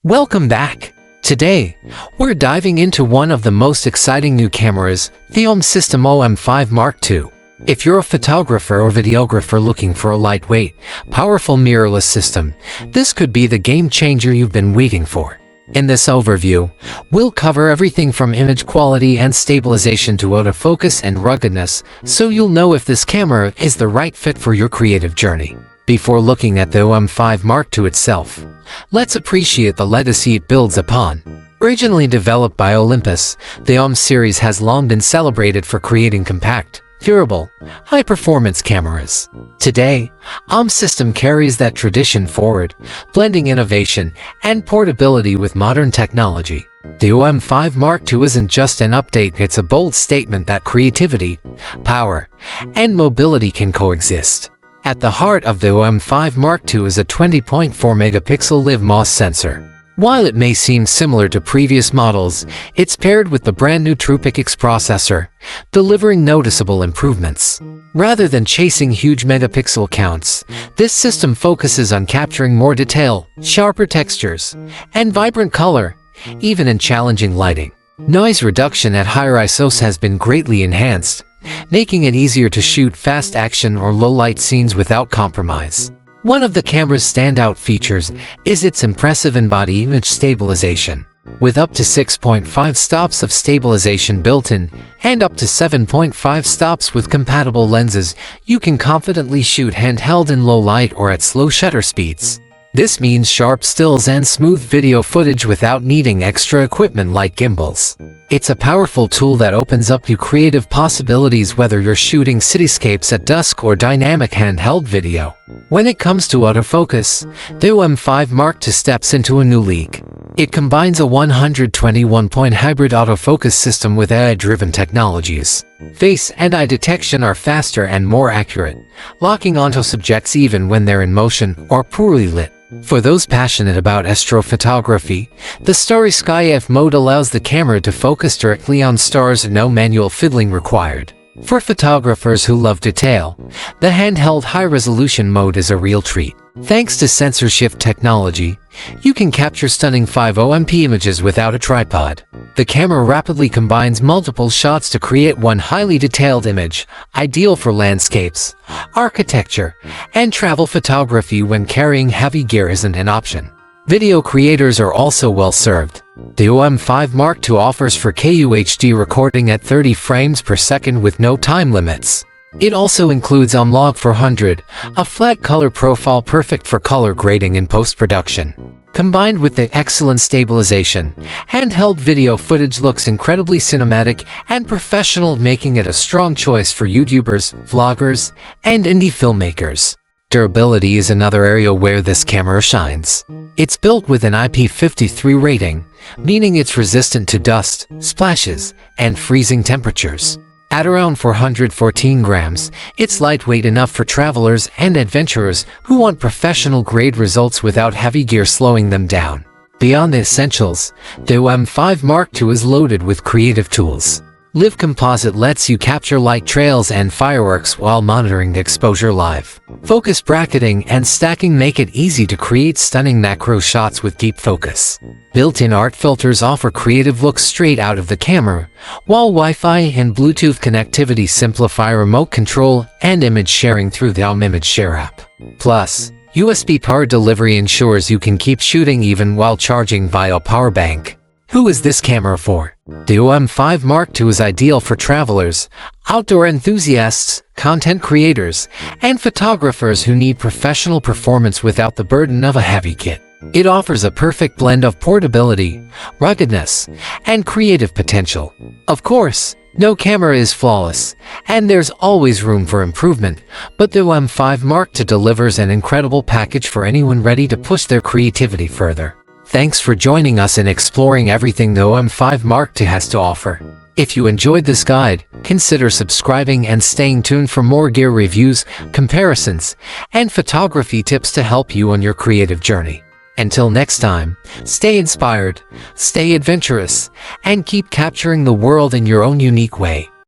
Welcome back! Today, we're diving into one of the most exciting new cameras, the OM System OM-5 Mark II. If you're a photographer or videographer looking for a lightweight, powerful mirrorless system, this could be the game changer you've been waiting for. In this overview, we'll cover everything from image quality and stabilization to autofocus and ruggedness, so you'll know if this camera is the right fit for your creative journey. Before looking at the OM-5 Mark II itself, let's appreciate the legacy it builds upon. Originally developed by Olympus, the OM series has long been celebrated for creating compact, durable, high-performance cameras. Today, OM System carries that tradition forward, blending innovation and portability with modern technology. The OM-5 Mark II isn't just an update, it's a bold statement that creativity, power, and mobility can coexist. At the heart of the OM-5 Mark II is a 20.4 megapixel live MOS sensor. While it may seem similar to previous models, it's paired with the brand new TruePicX processor, delivering noticeable improvements. Rather than chasing huge megapixel counts, this system focuses on capturing more detail, sharper textures, and vibrant color, even in challenging lighting. Noise reduction at higher ISOs has been greatly enhanced, making it easier to shoot fast action or low-light scenes without compromise. One of the camera's standout features is its impressive in-body image stabilization. With up to 6.5 stops of stabilization built in, and up to 7.5 stops with compatible lenses, you can confidently shoot handheld in low light or at slow shutter speeds. This means sharp stills and smooth video footage without needing extra equipment like gimbals. It's a powerful tool that opens up you creative possibilities whether you're shooting cityscapes at dusk or dynamic handheld video. When it comes to autofocus, the OM-5 Mark II steps into a new league. It combines a 121-point hybrid autofocus system with AI-driven technologies. Face and eye detection are faster and more accurate, locking onto subjects even when they're in motion or poorly lit. For those passionate about astrophotography, the Starry Sky F mode allows the camera to focus directly on stars and no manual fiddling required. For photographers who love detail, the handheld high-resolution mode is a real treat. Thanks to sensor shift technology, you can capture stunning 500MP images without a tripod. The camera rapidly combines multiple shots to create one highly detailed image, ideal for landscapes, architecture, and travel photography when carrying heavy gear isn't an option. Video creators are also well served. The OM-5 Mark II offers 4K UHD recording at 30 frames per second with no time limits. It also includes OM-Log 400, a flat color profile perfect for color grading in post-production. Combined with the excellent stabilization, handheld video footage looks incredibly cinematic and professional, making it a strong choice for YouTubers, vloggers, and indie filmmakers. Durability is another area where this camera shines. It's built with an IP53 rating, meaning it's resistant to dust, splashes, and freezing temperatures. At around 414 grams, it's lightweight enough for travelers and adventurers who want professional-grade results without heavy gear slowing them down. Beyond the essentials, the OM-5 Mark II is loaded with creative tools. Live Composite lets you capture light trails and fireworks while monitoring the exposure live. Focus bracketing and stacking make it easy to create stunning macro shots with deep focus. Built-in art filters offer creative looks straight out of the camera, while Wi-Fi and Bluetooth connectivity simplify remote control and image sharing through the OM Image Share app. Plus, USB power delivery ensures you can keep shooting even while charging via a power bank. Who is this camera for? The OM-5 Mark II is ideal for travelers, outdoor enthusiasts, content creators, and photographers who need professional performance without the burden of a heavy kit. It offers a perfect blend of portability, ruggedness, and creative potential. Of course, no camera is flawless, and there's always room for improvement, but the OM-5 Mark II delivers an incredible package for anyone ready to push their creativity further. Thanks for joining us in exploring everything the OM-5 Mark II has to offer. If you enjoyed this guide, consider subscribing and staying tuned for more gear reviews, comparisons, and photography tips to help you on your creative journey. Until next time, stay inspired, stay adventurous, and keep capturing the world in your own unique way.